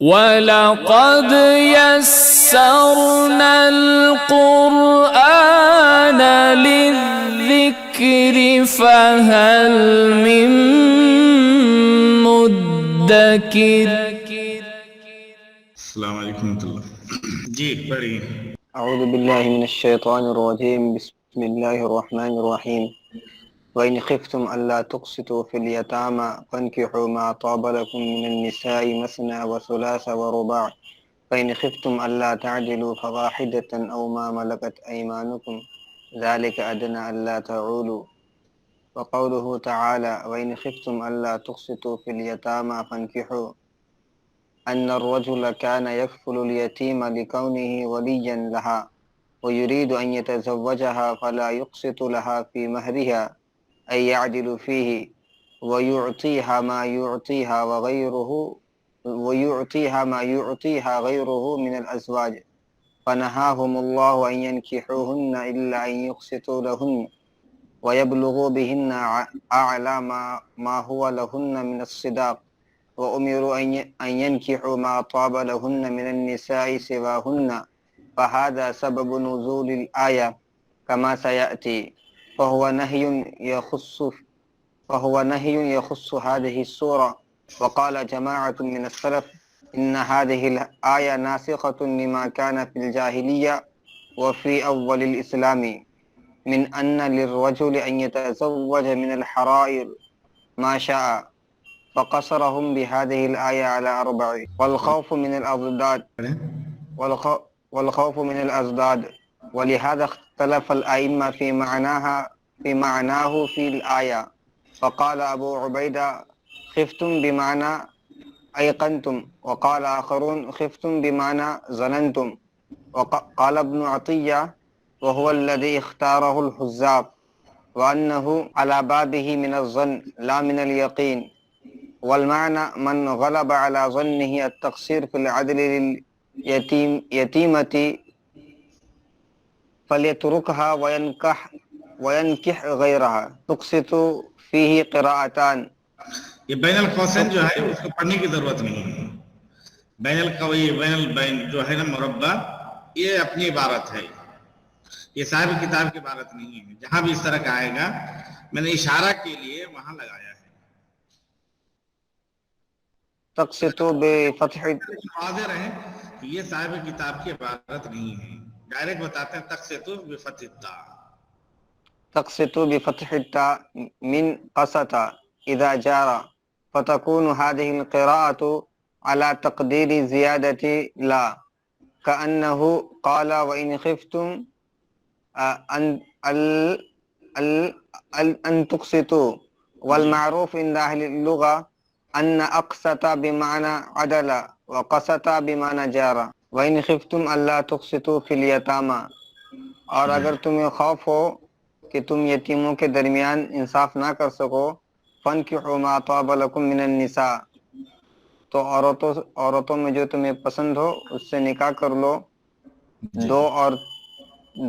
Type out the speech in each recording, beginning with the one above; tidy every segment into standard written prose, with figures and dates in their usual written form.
وَلَقَدْ يَسَّرْنَا الْقُرْآنَ لِلذِّكْرِ فَهَلْ مِن مُّدَّكِرٍ۔ السلام علیکم ورحمۃ اللہ۔ جی پڑھیے۔ اعوذ باللہ من الشیطان الرجیم، بسم اللہ الرحمن الرحیم۔ وَإِنْ خِفْتُمْ أَلَّا تُقْسِطُوا فِي الْيَتَامَى فَانكِحُوا مَا طَابَ لَكُم مِّنَ النِّسَاءِ مَثْنَىٰ وَثُلَاثَ وَرُبَاعَ فَإِنْ خِفْتُمْ أَلَّا تَعْدِلُوا فَوَاحِدَةً أَوْ مَا مَلَكَتْ أَيْمَانُكُمْ ذَلِكَ أَدْنَىٰ أَلَّا تَعُولُوا۔ وقوله تعالى وَإِنْ خِفْتُمْ أَلَّا تُقْسِطُوا فِي الْيَتَامَى فَانكِحُوا، أن الرجل كان يكفل اليتيم لكونه وليا لها ويريد أن يتزوجها فلا يقسط لها في مهرها أي يعدل فيه ويعطيها ما يعطيها غيره من الأزواج، فنهاهم الله أن ينكحوهن إلا أن يقسطوا لهن ويبلغوا بهن أعلى ما هو لهن من الصداق، وأمروا أن ينكحوا ما طاب لهن من النساء سواهن، فهذا سبب نزول الآية كما سيأتي، فهو نهي يخص هذه السورة. وقال جماعة من السلف إن هذه الآية ناسخة لما كان في الجاهلية وفي أول الإسلام من أن للرجل أن يتزوج من الحرائر ما شاء، فقصرهم بهذه الآية على 4. والخوف من الأضداد، ولهذا اختلف الأئمة في معناه في الآية، فقال أبو عبيدة خفتم بمعنى أيقنتم، وقال آخرون خفتم بمعنى ظننتم، وقال ابن عطية وهو الذي اختاره الحزاب وأنه على بابه من الظن لا من اليقين، والمعنى من غلب على ظنه التقصير في العدل لليتيمة فليتركها وينكح غيرها، تقسط فيه قراءتان۔ یہ بین القوسین جو ہے اس کو پڑھنے کی ضرورت نہیں ہے۔ بین البین جو ہے نا مربع، یہ اپنی عبارت ہے، یہ صاحب کتاب کی عبارت نہیں ہے۔ جہاں بھی اس طرح کا آئے گا میں نے اشارہ کے لیے وہاں لگایا ہے۔ تقسط بفتح، واضح رہے کہ یہ صاحب کتاب کی عبارت نہیں ہے، ڈائریکٹ بتاتے ہیں تقسط بفتح التاء۔ تقسط بفتح التاء من قسط إذا جار، فتكون هذه القراءة على تقدير زيادة لا، كأنه قال وإن خفتم أن تقسطوا، والمعروف عند أهل اللغة أن أقسط بمعنى عدل وقسط بمعنى جار، وإن خفتم ألا تقسطوا في اليتامى، اور اگر تمہیں خوف ہو کہ تم یتیموں کے درمیان انصاف نہ کر سکو، فَانْكِحُوا مَا طَابَ لَكُم مِّنَ النِّسَاءِ، تو عورتوں میں جو تمہیں پسند ہو اس سے نکاح کر لو،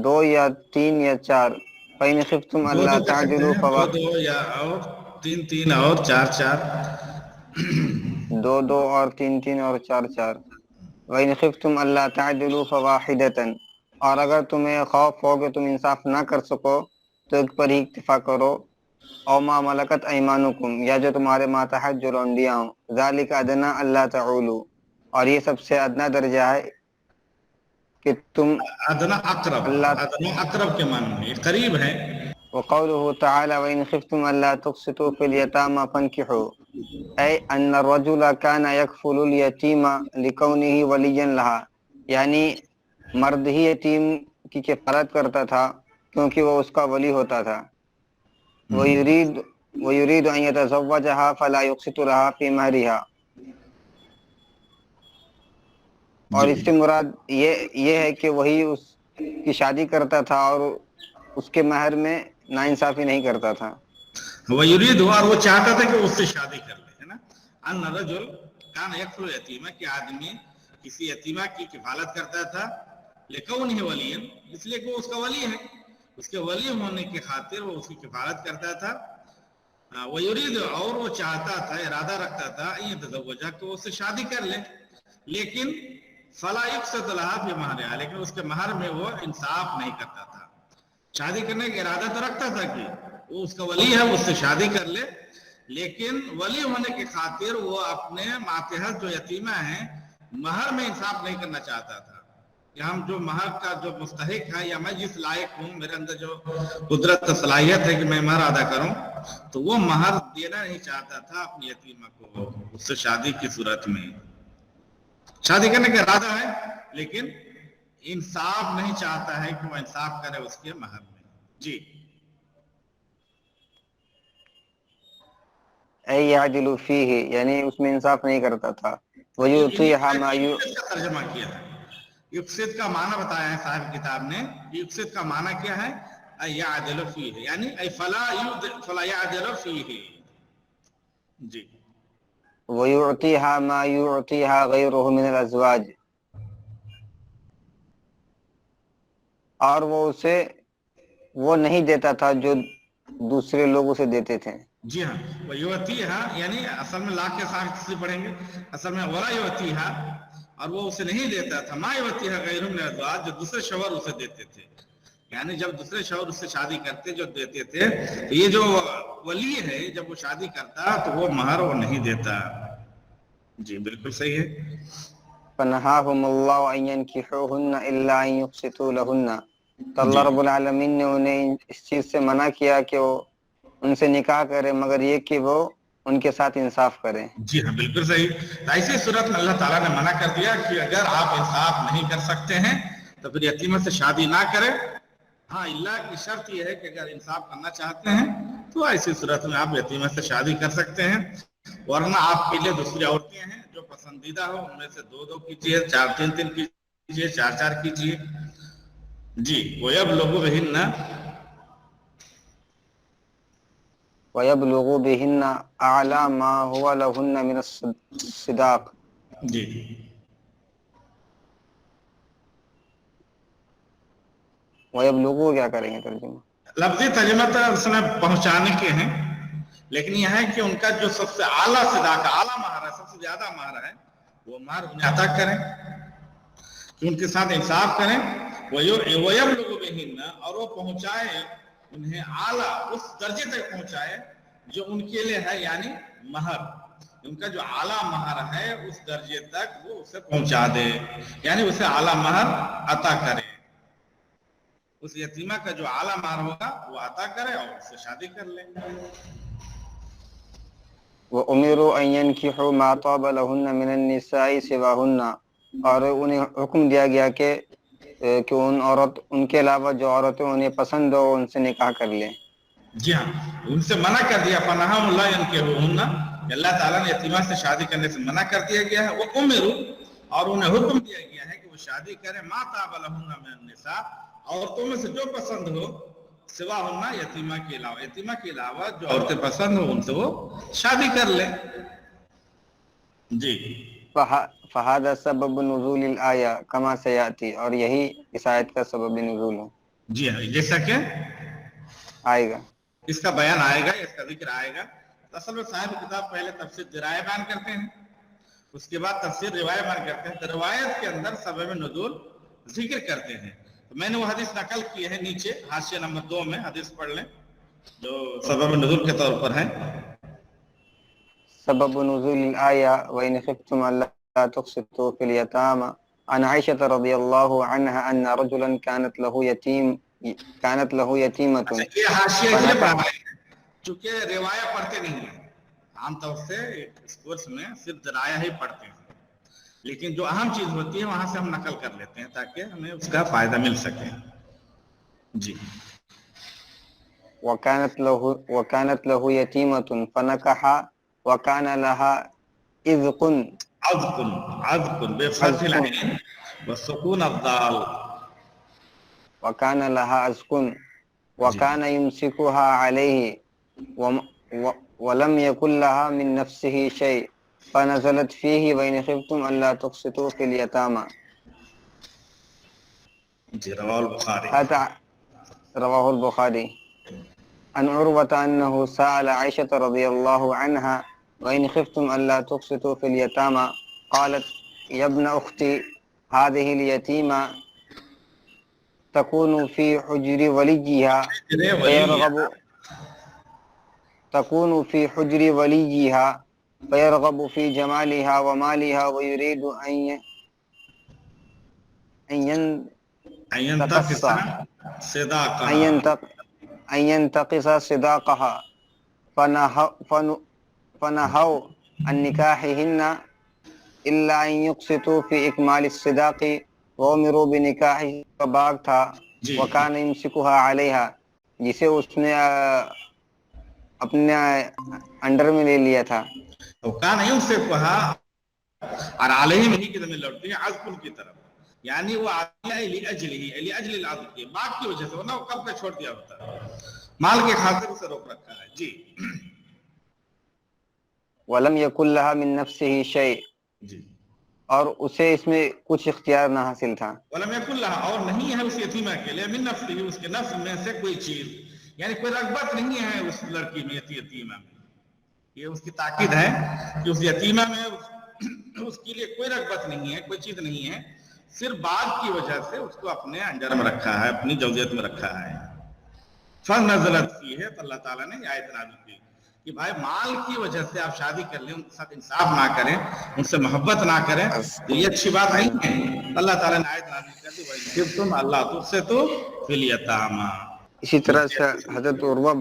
دو یا تین یا چار، فَإِنْ خِفْتُمْ أَلَّا تَعْدِلُوا دو یا اور تین اور چار دو اور تین اور چار۔ وَإِنْ خِفْتُمْ أَلَّا تَعْدِلُوا فَوَاحِدَةً، اور اگر تمہیں خوف ہو کہ تم انصاف نہ کر سکو تو ایک پر ہی اکتفا کرو، او ما ملکت ایمانکم، یا جو تمہارے ماتحت جو لونڈیاں ہوں، ذالک ادنیٰ الا تعولوا، اور یہ سب سے ادنا درجہ ہے کہ تم ادنا اقرب کے معنی میں یہ قریب ہے۔ وقوله تعالى وإن خفتم ألا تقسطوا في اليتامى فانكحوا، أي أن الرجل كان يكفل اليتيم لكونه وليا لها، یعنی مرد ہی یتیم کی کفالت کرتا تھا کیونکہ وہ اس کا ولی ہوتا تھا۔ وَيُرِيدُ أَن يَتَزَوَّجَهَا فَلَا يُقْسِطُ لَهَا فِي مَهْرِهَا، اور اس سے مراد یہ ہے کہ وہی اس کی شادی کرتا تھا اور اس کے مہر میں ناانصافی نہیں کرتا تھا۔ وَيُرِيدُ، اور وہ چاہتا تھا کہ اس سے شادی کر لے، ہے نا۔ ان الرجل کان یکفل الیتیمہ، کہ آدمی کسی یتیمہ کی کفالت کرتا تھا، لکونہ ولیا، اس لیے کہ وہ اس کا ولی ہے، اس کے ولی ہونے کی خاطر وہ اس کی کفالت کرتا تھا۔ وَيُرِيدُ، اور وہ چاہتا تھا، ارادہ رکھتا تھا، ان یتزوجہ، کہ وہ اس سے شادی کر لے، لیکن فلا یقسط لها فی مہرها، لیکن اس کے مہر میں وہ انصاف نہیں کرتا تھا. شادی کرنے کا ارادہ تو رکھتا تھا کہ وہ اس کا ولی ہے، اس سے شادی کر لے، لیکن ولی ہونے کی خاطر وہ اپنے ماتحت جو یتیمہ ہیں مہر میں انصاف نہیں کرنا چاہتا تھا کہ ہم جو مہر کا جو مستحق ہے یا میں جس لائق ہوں، میرے اندر جو قدرت صلاحیت ہے کہ میں مہر ادا کروں، تو وہ مہر دینا نہیں چاہتا تھا اپنی یتیمہ کو اس سے شادی کی صورت میں. شادی کرنے کا ارادہ ہے لیکن انصاف نہیں چاہتا ہے کہ وہ انصاف کرے اس کے مہر میں. جی اے یعدل فیہ، یعنی اس میں انصاف نہیں کرتا تھا. ویعطیہا ما یقصد کا ترجمہ کیا ہے. یقصد کا معنی بتایا ہے صاحب کتاب نے. یقصد کا معنی کیا ہے؟ اے یعدل فیہ، یعنی اے فلا یعدل فیہ. جی ویعطیہا ما یعطیہا غیرہ من الازواج، اور وہ اسے وہ نہیں دیتا تھا جو دوسرے لوگ اسے دیتے تھے. جی ہاں، ویعطیہا یعنی اصل میں لا کے ساتھ سے پڑھیں گے، اصل میں ولا یعطیہا، اور وہ اسے نہیں دیتا تھا ما یعطیہا غیرہ من الازواج، جو دوسرے شوہر اسے دیتے تھے. یعنی جب دوسرے شوہر اس سے شادی کرتے جو دیتے تھے، یہ جو ولی ہے جب وہ شادی کرتا تو وہ مہر وہ نہیں دیتا. جی بالکل صحیح ہے. فنہاہم اللہ ان ینکحوہن الا ان یقسطوا لہن، تو اللہ جی رب العالمین نے انہیں اس چیز سے منع کیا کہ وہ ان سے نکاح کرے مگر یہ کہ وہ ان کے ساتھ انصاف کریں. جی ہاں بالکل صحیح. ایسی صورت میں اللہ تعالیٰ نے منع کر دیا کہ اگر آپ انصاف نہیں کر سکتے ہیں تو پھر یتیمہ سے شادی نہ کریں. ہاں اللہ کی شرط یہ ہے کہ اگر انصاف کرنا چاہتے ہیں تو ایسی صورت میں آپ یتیمہ سے شادی کر سکتے ہیں، ورنہ آپ کے لیے دوسری عورتیں ہیں جو پسندیدہ ہو، ان میں سے 2 کیجیے، 3 کیجیے، 4 کیجیے. جی وَيَبْلُغُ بِهِنَّ وَيَبْلُغُوا بِهِنَّ أَعْلَى مَا هُوَ لَهُنَّ مِنَ الصِّدَاقِ. جی وَيَبْلُغُوا کیا کریں گے ترجمہ؟ لفظی ترجمہ تو اس میں پہنچانے کے ہیں، لیکن یہ ہے کہ ان کا جو سب سے اعلیٰ صداقہ، اعلیٰ مہر ہے، سب سے زیادہ مہر ہے، وہ مہر انہیں عطا کریں کہ ان کے ساتھ انصاف کریں. وَيَبْلُغُ بِهِنَّ، اور وہ پہنچائے انہیں اعلیٰ اس درجے تک پہنچائے جو ان کے لیے ہے، یعنی مہر. ان کا جو اعلیٰ مہر ہے اس درجے تک وہ اسے پہنچا دے، یعنی اسے اعلیٰ مہر عطا کرے. اس یتیمہ کا جو اعلیٰ مہر ہوگا وہ عطا کرے اور اس سے شادی کر لیں. وَأُمِرُوا أَن يَنكِحُوا مَا طَابَ لَهُنَّ مِنَ النِّسَاءِ سِوَاهُنَّ، اور انہیں حکم دیا گیا کہ ان کے علاوہ جو عورتیں انہیں پسند ہو ان سے نکاح کر لیں. جی ہاں، ان سے منع کر دیا. فنہاہم اللہ ینکحوہن، اللہ تعالیٰ نے یتیمہ سے شادی کرنے سے منع کر دیا گیا ہے. وَأُمِرُوا، اور انہیں حکم دیا گیا ہے کہ وہ شادی کریں مَا طَابَ لَهُنَّ مِنَ النِّسَاء، عورتوں میں سے جو پسند ہو، سواہن یتیمہ کے علاوہ، یتیمہ کے علاوہ جو عورتیں پسند ہو ان سے وہ شادی کر لیں. جی فَهَذَا سَبَبُ نُزُولِ الْآيَةِ كَمَا سَيَأْتِي، اور یہی اس آیت کا سبب نزول ہے. جی ہاں، جیسا کہ آئے گا. اس کا بیان آئے گا، اس کا ذکر آئے گا. اصل میں صاحب کتاب پہلے تفسیر درایہ بیان کرتے ہیں، اس کے بعد تفسیر روایت بیان کرتے ہیں. تو روایت کے اندر سبب نزول ذکر کرتے ہیں. تو میں نے وہ حدیث نقل کی ہے نیچے حاشیہ نمبر 2 میں، حدیث پڑھ لیں جو سبب نزول کے طور پر ہے. سبب نزول الآية وإن خفتم ألا تقسطوا في اليتامى عن عائشة رضي الله عنها أن رجلا كانت له يتيمة یہ حاشیہ اس لیے پڑھا ہے چونکہ روایت پڑھتے نہیں ہیں. عام طور سے اس کورس میں صرف درایہ ہی پڑھتے ہیں، لیکن جو اہم چیز ہوتی ہے وہاں سے ہم نقل کر لیتے ہیں تاکہ ہمیں اس کا فائدہ مل سکے. جی وكانت له يتيمة فنكح وكان لها إذق عذق بفتح العين والسكون الضال. وكان لها أزق وكان يمسكها عليه ولم يكن لها من نفسه شيء فنزلت فيه وإن خفتم ألا تقسطوا في اليتامى. جی رواه البخاري. رواه البخاري. عن عروة أنه سأل عائشة رضي الله عنها وإن خفتم ألا تقسطوا في اليتامى قالت يا ابن أختي هذه اليتيمة تكون في حجر وليها فيرغب تكون في حجر وليها فيرغب في جمالها ومالها ويريد أن ينتقص أن صداقها ينتقص صداقها فنهوا عن نكاحهن إلا أن يقسطوا في إكمال الصداق وأمروا بنكاحه باغ تھا وكان يمسكها عليها جسے اس نے اپنے انڈر میں لے لیا تھا. وكان يمسكها اور علیہ میں ہی کی زمین لوٹتی ہے عزب کی طرف، یعنی وہ لاجل العزب کی باغ کی وجہ سے، ورنہ وہ کب کا چھوڑ دیا ہوتا ہے، مال کے خاطر اسے روک رکھا ہے. جی ولم يكن لها من نفسه شيء، جی اور اسے اس میں کچھ اختیار نہ حاصل تھا. ولم يكن لها، اور نہیں ہے اس یتیمہ کے لیے من نفسه، اس کے نفس میں سے کوئی چیز، یعنی کوئی رغبت نہیں ہے اس لڑکی میں، یتیمہ میں. یہ اس کی تاکید ہے کہ اس یتیمہ میں اس کے لیے کوئی رغبت نہیں ہے، کوئی چیز نہیں ہے، صرف باغ کی وجہ سے اس کو اپنے انڈر میں رکھا ہے، اپنی جوزیت میں رکھا ہے. فنزلت فی ہے، تو اللہ تعالیٰ نے یہ آیت نازل کی کہ بھائی مال کی وجہ سے آپ شادی کر لیں، ان کے ساتھ انصاف نہ کریں، ان سے محبت نہ کریں، تو یہ اچھی بات نہیں ہے. اللہ تعالیٰ نے آیت نازل کر دی وَإِنْ خِفْتُمْ أَلَّا تُقْسِطُوا فِي الْيَتَامَى. اسی طرح سے حضرت عروہ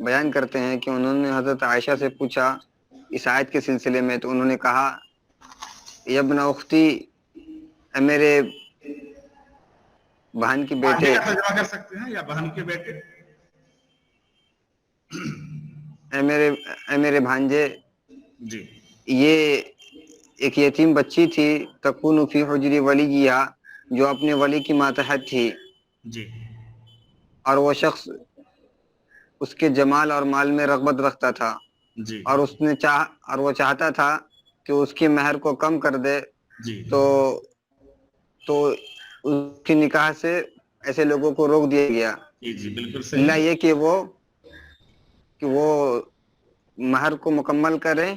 بیان کرتے ہیں کہ انہوں نے حضرت عائشہ سے پوچھا اس آیت کے سلسلے میں، تو انہوں نے کہا یا ابن اختی، اے میرے بہن کے بیٹے، ترجمہ کر سکتے ہیں یا بہن کے بیٹے، اے میرے بھانجے، جی یہ ایک یتیم بچی تھی، تکون فی حجر ولیہا، جو اپنے ولی کی ماتحت تھی، جی اور وہ شخص اس کے جمال اور مال میں رغبت رکھتا تھا، جی اور وہ چاہتا تھا کہ اس کی مہر کو کم کر دے. جی تو اس کی نکاح سے ایسے لوگوں کو روک دیا گیا، جی بالکل اللہ صحیح. یہ کہ وہ مہر کو مکمل کریں،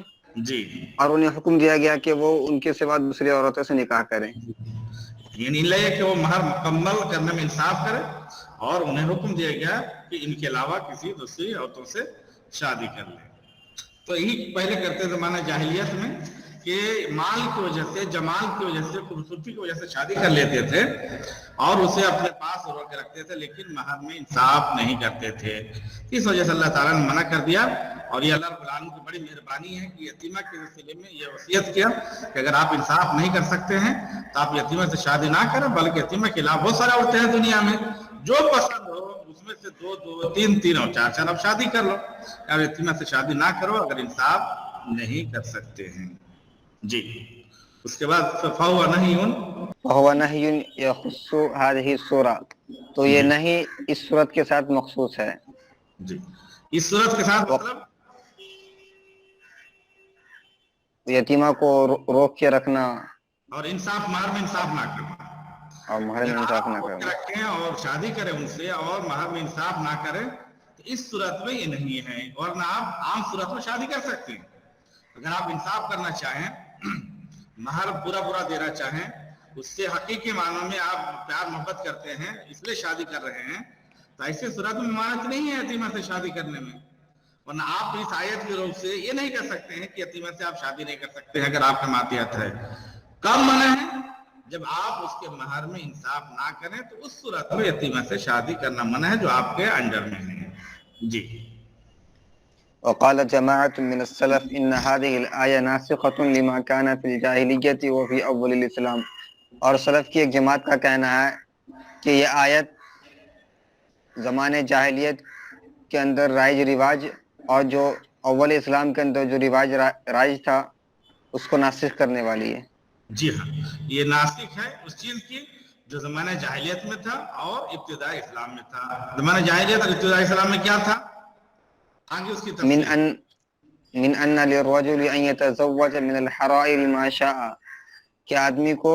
جی اور انہیں حکم دیا گیا کہ وہ ان کے سوا دوسری عورتوں سے نکاح کریں. یعنی اللہ یہ کہ وہ مہر مکمل کرنے میں انصاف کرے، اور انہیں حکم دیا گیا کہ ان کے علاوہ کسی دوسری عورتوں سے شادی کر لیں. تو یہی پہلے کرتے زمانہ جاہلیت میں کہ مال کی وجہ سے، جمال کی وجہ سے، خوبصورتی کی وجہ سے شادی کر لیتے تھے اور اسے اپنے پاس روک کے رکھتے تھے، لیکن مہر میں انصاف نہیں کرتے تھے. اس وجہ سے اللہ تعالیٰ نے منع کر دیا. اور یہ اللہ رب العالمین کی بڑی مہربانی ہے کہ یتیمہ کے سلسلے میں یہ وصیت کیا کہ اگر آپ انصاف نہیں کر سکتے ہیں تو آپ یتیمہ سے شادی نہ کریں، بلکہ یتیمہ کے علاوہ بہت سارے عورتیں ہیں دنیا میں، جو پسند ہو اس میں سے دو تین اور چار آپ شادی کر لو. اور یتیمہ سے شادی نہ کرو اگر انصاف نہیں کر سکتے ہیں. جی اس کے بعد فَهُوَ نَهْيٌ، وَهُوَ نَهْيٌ يَخُصُّ هَذِهِ السُّورَةِ، تو یہ نہیں اس صورت کے ساتھ مخصوص ہے. جی اس صورت کے ساتھ مطلب یتیمہ کو روک کے رکھنا اور انصاف، مہر میں انصاف نہ کرنا، اور مہر میں انصاف نہ کرنا. رکھیں اور شادی کریں ان سے اور مہر میں انصاف نہ کریں، تو اس صورت میں یہ نہیں ہے. ورنہ آپ عام صورت میں شادی کر سکتے ہیں. اگر آپ انصاف کرنا چاہیں، مہر پورا دینا چاہیں، اس سے حقیقی معنوں میں آپ پیار محبت کرتے ہیں، اس لیے شادی کر رہے ہیں، تو ایسے صورت میں ممانعت نہیں ہے یتیمہ سے شادی کرنے میں. ورنہ آپ اس آیت کی روح سے یہ نہیں کر سکتے ہیں کہ یتیمہ سے آپ شادی نہیں کر سکتے ہیں اگر آپ کا ماتحت ہے. کب منع ہے؟ جب آپ اس کے مہر میں انصاف نہ کریں، تو اس صورت میں یتیمہ سے شادی کرنا منع ہے جو آپ کے انڈر میں ہے. جی وقال جماعة من السلف إن هذه الآية ناسخة لما كان في الجاهلية وفي أول الإسلام، اور سلف کی ایک جماعت کا کہنا ہے کہ یہ آیت زمانے جاہلیت کے اندر رائج رواج اور جو اول اسلام کے اندر جو رواج رائج تھا اس کو ناسخ کرنے والی ہے. جی ہاں، یہ ناسخ ہے اس چیز کی جو زمانہ جاہلیت میں تھا اور ابتدائی اسلام میں تھا. زمانہ جاہلیت اور ابتدائی اسلام میں کیا تھا؟ آگے اس کی تفصیل. من ان للرجل ان يتزوج من الحرائر ما شاء، کہ آدمی کو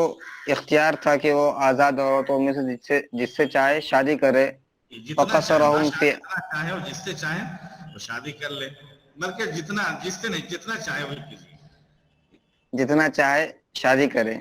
اختیار تھا کہ وہ آزاد عورتوں میں سے جس سے چاہے شادی کرے. فقصرهم في، چاہے وہ جس سے چاہے وہ شادی کر لے، بلکہ جتنا چاہے وہی کیجیے، جتنا چاہے شادی کرے.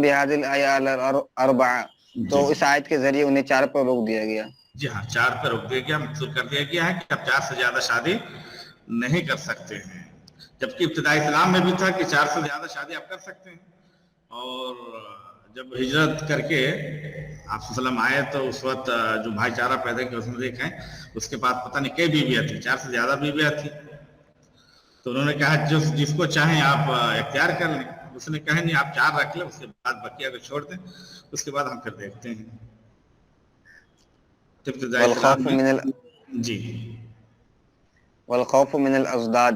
بهذه الآية على الأربعة. تو اس آیت کے ذریعے انہیں 4 پر روک دیا گیا. جی ہاں, 4 پر روک دیا گیا, مقصود کر دیا گیا ہے کہ اب 4 سے زیادہ شادی نہیں کر سکتے ہیں, جبکہ ابتدائی اسلام میں بھی تھا کہ 4 سے زیادہ شادی آپ کر سکتے ہیں. اور جب ہجرت کر کے آپ صلی اللہ علیہ وسلم آئے تو اس وقت جو بھائی چارہ پیدا کیا اس میں دیکھیں اس کے پاس پتہ نہیں کئی بیویاں تھیں, 4 سے زیادہ بیویاں تھیں. تو انہوں نے کہا جس کو چاہیں آپ اختیار کر لیں. اس نے کہا نہیں, آپ 4 رکھ لیں, اس کے بعد بقیہ کو چھوڑ دیں, اس کے بعد ہم پھر دیکھتے ہیں. جی, والخوف من الازداد,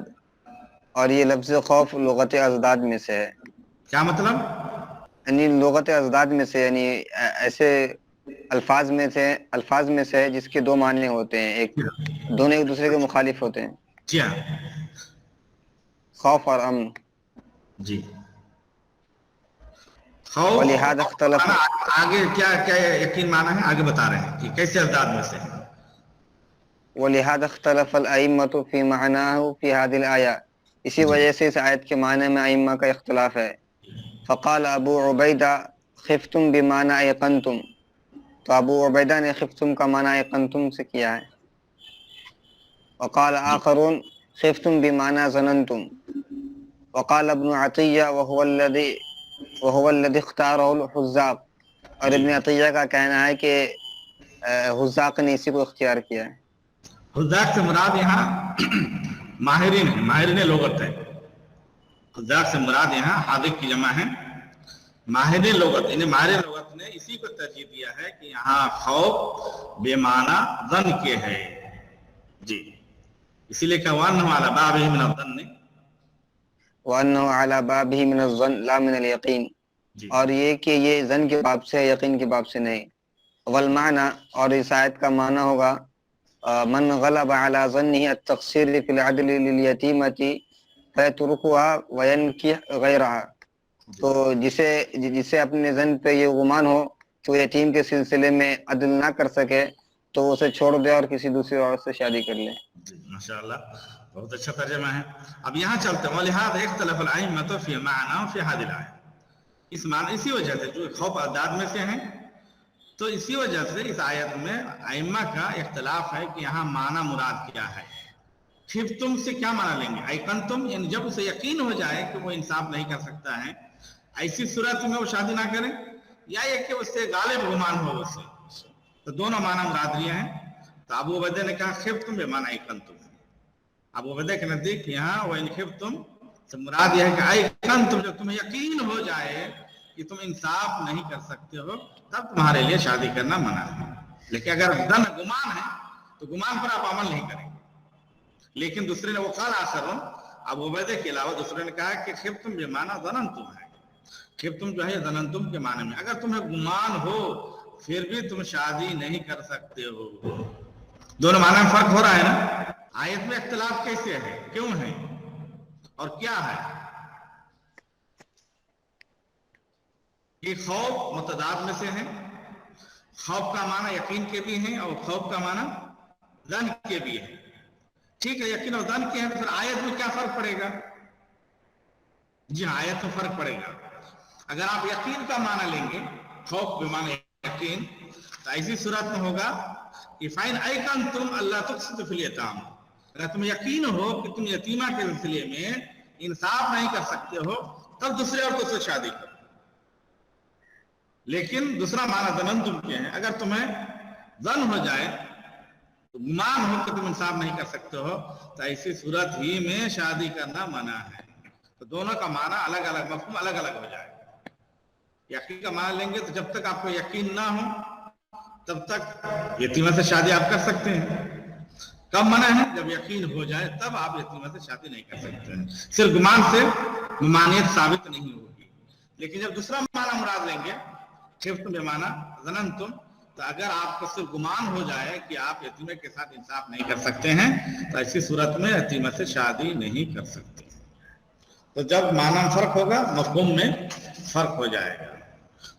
اور یہ لفظ خوف لغت ازداد میں سے ہے. کیا مطلب؟ یعنی لغت ازداد میں سے, یعنی ایسے الفاظ میں سے ہے جس کے 2 معنی ہوتے ہیں, دونوں ایک دوسرے کے مخالف ہوتے ہیں. جی ہاں, خوف اور امن. جی, خوف ولہذا اختلف. آگے کیا یقین معنی ہے, آگے بتا رہے ہیں کہ کیسے ازداد میں سے ہے. ولہذا اختلف الائمة فی معناه فی هذه الآیہ, اسی وجہ سے اس آیت کے معنی میں ائمہ کا اختلاف ہے. فقال ابو عبیدہ خفتم بمعنی ایقنتم, تو ابو عبیدہ نے خفتم کا معنی ایقنتم سے کیا ہے. وقال آخرون خفتم بمعنی ظننتم. وقال ابن عطیہ وهو الذي اختاره الحزاق, اور ابن عطیہ کا کہنا ہے کہ حزاق نے اسی کو اختیار کیا ہے. حزاق سے مراد یہاں ماہرین لغت ہے. حزاق سے مراد یہاں حاذق کی جمع ہے, ماہرین لغت. انہیں ماہرین لغت نے اسی کو ترجیح دیا ہے کہ یہاں خوف بے معنی ظن کے ہے. جی, اسی لیے کہ وَأَنَّهُ عَلَى بَابِهِ مِنَ الظَّنِّ, وَأَنَّهُ عَلَى بَابِهِ مِنَ الظَّنِّ لَا مِنَ الْيَقِينِ, اور یہ کہ یہ ظن کے باب سے, یقین کے باب سے نہیں. والمعنی, اور اس آیت کا معنی ہوگا من غلب على ظنه التقصير في العدل لليتيمة فيتركها وينكح غيرها, تو جسے اپنے ظن پہ یہ گمان ہو کہ وہ یتیم کے سلسلے میں عدل نہ کر سکے تو اسے چھوڑ دے اور کسی دوسری عورت سے شادی کر لے. ماشاءاللہ, بہت اچھا ترجمہ ہے. اب یہاں چلتے ہیں. ولہذا اختلف الائمة في معنى في هذه الآية, اس معنی اسی وجہ سے جو خوف ازداد میں سے ہیں, تو اسی وجہ سے اس آیت میں ائمہ کا اختلاف ہے کہ یہاں معنی مراد کیا ہے. خفتم سے کیا معنی لیں گے؟ ایقنتم, یعنی جب اسے یقین ہو جائے کہ وہ انصاف نہیں کر سکتا ہے, ایسی صورت میں وہ شادی نہ کرے, یا یہ کہ اس سے غالب گمان ہو اس سے, تو دونوں معنی مراد لیے ہیں. تو ابو عبیدہ نے کہا خفتم بے معنی ایقنتم. ابو عبیدہ کے نزدیک یہاں وَإِنْ خفتم سے مراد یہ ہے کہ ایقنتم, جب تمہیں یقین ہو جائے کہ تم انصاف نہیں کر سکتے ہو تب تمہارے لیے شادی کرنا منع ہے. لیکن اگر ظن گمان ہے تو گمان پر آپ عمل نہیں کریں. لیکن دوسرے نے وقال آخرون, ابو عبیدہ کے علاوہ دوسرے نے کہا کہ خفتم بے معنی ظننتم ہے. خفتم جو ہے ظننتم کے معنی میں, اگر تمہیں گمان ہو پھر بھی تم شادی نہیں کر سکتے ہو. دونوں معنی میں فرق ہو رہا ہے نا. آیت میں اختلاف کیسے ہے, کیوں ہے اور کیا ہے؟ یہ خوف متضاد میں سے ہے. خوف کا معنی یقین کے بھی ہیں اور خوف کا معنی ظن کے بھی ہے. ٹھیک ہے, یقین اور ظن کے ہیں, تو پھر آیت میں کیا فرق پڑے گا؟ جی ہاں, آیت میں فرق پڑے گا. اگر آپ یقین کا معنی لیں گے, خوف بے معنی یقین, تو ایسی صورت میں ہوگا کہ فَإِنْ أَيْقَنْتُمْ أَلَّا تُقْسِطُوا فِي الْيَتَامَى, اگر تمہیں یقین ہو کہ تم یتیمہ کے سلسلے میں انصاف نہیں کر سکتے ہو تب دوسرے عورتوں سے شادی کرو. لیکن دوسرا معنی ظننتم کے ہیں, اگر تمہیں ظن ہو جائے, گمان ہو کہ تم انصاف نہیں کر سکتے ہو, تو ایسی صورت ہی میں شادی کرنا منع ہے. تو دونوں کا معنی الگ الگ, مفہوم الگ الگ ہو جائے. یقین کا معنی لیں گے تو جب تک آپ کو یقین نہ ہو تب تک یتیمہ سے شادی آپ کر سکتے ہیں. کب منع ہے؟ جب یقین ہو جائے تب آپ یتیمہ سے شادی نہیں کر سکتے ہیں. صرف گمان سے ممانعت ثابت نہیں ہوگی. لیکن جب دوسرا معنی مراد لیں گے خفتم بے معنی ظننتم, تو اگر آپ کو صرف گمان ہو جائے کہ آپ یتیمہ کے ساتھ انصاف نہیں کر سکتے ہیں تو ایسی صورت میں یتیمہ سے شادی نہیں کر سکتے. تو جب معنی میں فرق ہوگا مفہوم میں فرق ہو جائے گا.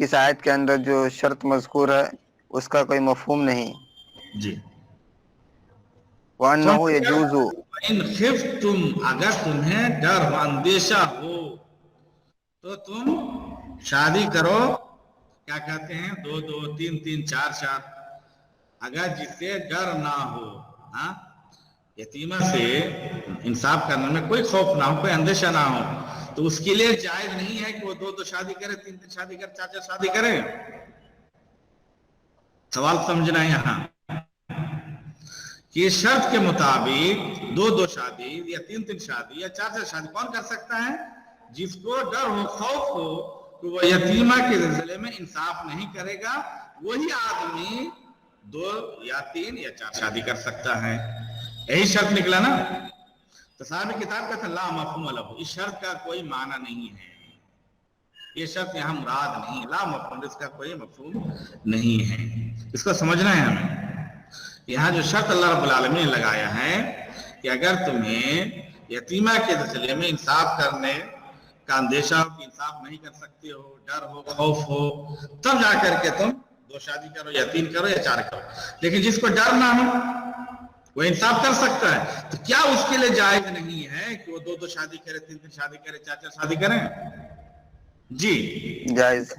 کس آیت کے اندر جو شرط مذکور ہے اس کا کوئی مفہوم نہیں. جی وَأَنَّهُ يَجُوزُ ان خفتم، اگر تمہیں ڈر و اندیشہ ہو تو تم شادی کرو. کیا کہتے ہیں؟ 2 2 3 3 4 4. اگر جس سے ڈر نہ ہو، ہاں، یتیمہ سے انصاف کرنے میں کوئی خوف نہ ہو، کوئی اندیشہ نہ ہو، تو اس کے لیے جائز نہیں ہے کہ وہ 2 2 شادی کرے، 3 3 شادی کرے، 4 4 شادی کرے. سوال سمجھنا ہے یہاں کہ شرط کے مطابق 2 2 شادی یا 3 3 شادی یا 4 4 شادی کون کر سکتا ہے؟ جس کو ڈر ہو، خوف ہو کہ وہ یتیمہ کے سلسلے میں انصاف نہیں کرے گا، وہی آدمی 2 یا 3 یا 4 شادی کر سکتا ہے. یہی شرط نکلا نا. تو صاحب کتاب کا لا مفہوم لہ، اس شرط کا کوئی معنی نہیں ہے. یہ شرط یہاں مراد نہیں، لا مفہوم، اس کا کوئی مفہوم نہیں ہے. اس کو سمجھنا ہے ہمیں. یہاں جو شرط اللہ رب العالمین نے لگایا ہے کہ اگر تمہیں یتیمہ کے سلسلے میں انصاف کرنے کا اندیشہ ہو کہ انصاف نہیں کر سکتے ہو، ڈر ہو، خوف ہو، تب جا کر کے تم 2 شادی کرو یا 3 کرو یا 4 کرو. لیکن جس کو ڈر نہ ہو وہ انصاف کر سکتا ہے. تو کیا اس کے لیے جائز نہیں ہے کہ وہ 2 2 شادی کرے، 3 3 شادی کرے، 4 4 شادی کریں؟ جی جائز.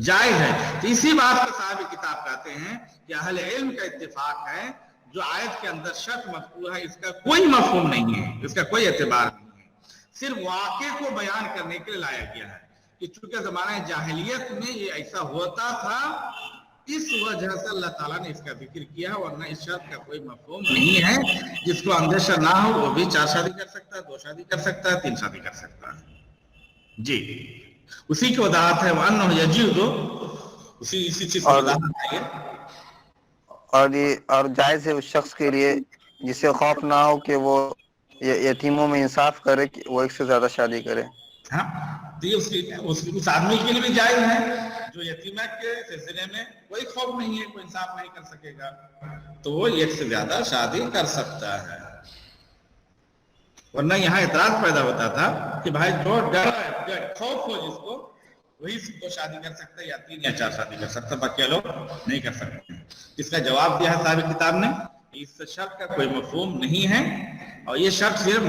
جائز ہے. تو اسی بات کو صاحب کتاب کہتے ہیں کہ اہل علم کا اتفاق ہے جو آیت کے اندر شرط مذکور ہے اس کا کوئی مفہوم نہیں ہے، اس کا کوئی اعتبار نہیں ہے. صرف واقعے کو بیان کرنے کے لیے لایا گیا ہے کہ چونکہ زمانہ جاہلیت میں یہ ایسا ہوتا تھا، اس وجہ سے اللہ تعالیٰ نے اس کا ذکر کیا، ورنہ اس شرط کا کوئی مفہوم نہیں ہے. جس کو اندیشہ نہ ہو وہ بھی 4 شادی کر سکتا ہے، 2 شادی کر سکتا ہے، 3 شادی کر سکتا ہے. جی اسی کی وضاحت ہے وَأَنَّهُ يَجُوزُ، اسی چیز کی وضاحت ہے. اور جائز ہے اس شخص کے لیے جسے خوف نہ ہو کہ وہ یتیموں میں انصاف کرے کہ وہ 1 سے زیادہ شادی کرے. ہاں تو یہ اس آدمی کے لیے بھی جائز ہے جو یتیمہ کے سلسلے میں کوئی خوف نہیں ہے، کوئی انصاف نہیں کر سکے گا، تو وہ 1 سے زیادہ شادی کر سکتا ہے. ورنہ یہاں اعتراض پیدا ہوتا تھا کہ بھائی جو ڈر خوف ہو جس کو، وہی 2 شادی کر سکتا ہے یا 3 یا 4 شادی کر سکتا ہے، باقی لوگ نہیں کر سکتے. اس کا جواب دیا ہے صاحب کتاب نے، اس شرط کا کوئی مفہوم نہیں ہے، اور یہ شرط صرف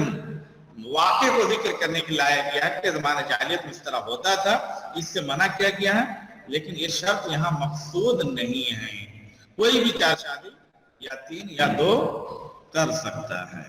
واقع کو ذکر کرنے کے لایا گیا ہے کہ زمانہ جاہلیت میں اس طرح ہوتا تھا، اس سے منع کیا گیا ہے. لیکن یہ شرط یہاں مقصود نہیں ہے. کوئی بھی 4 شادی یا 3 یا 2 کر سکتا ہے.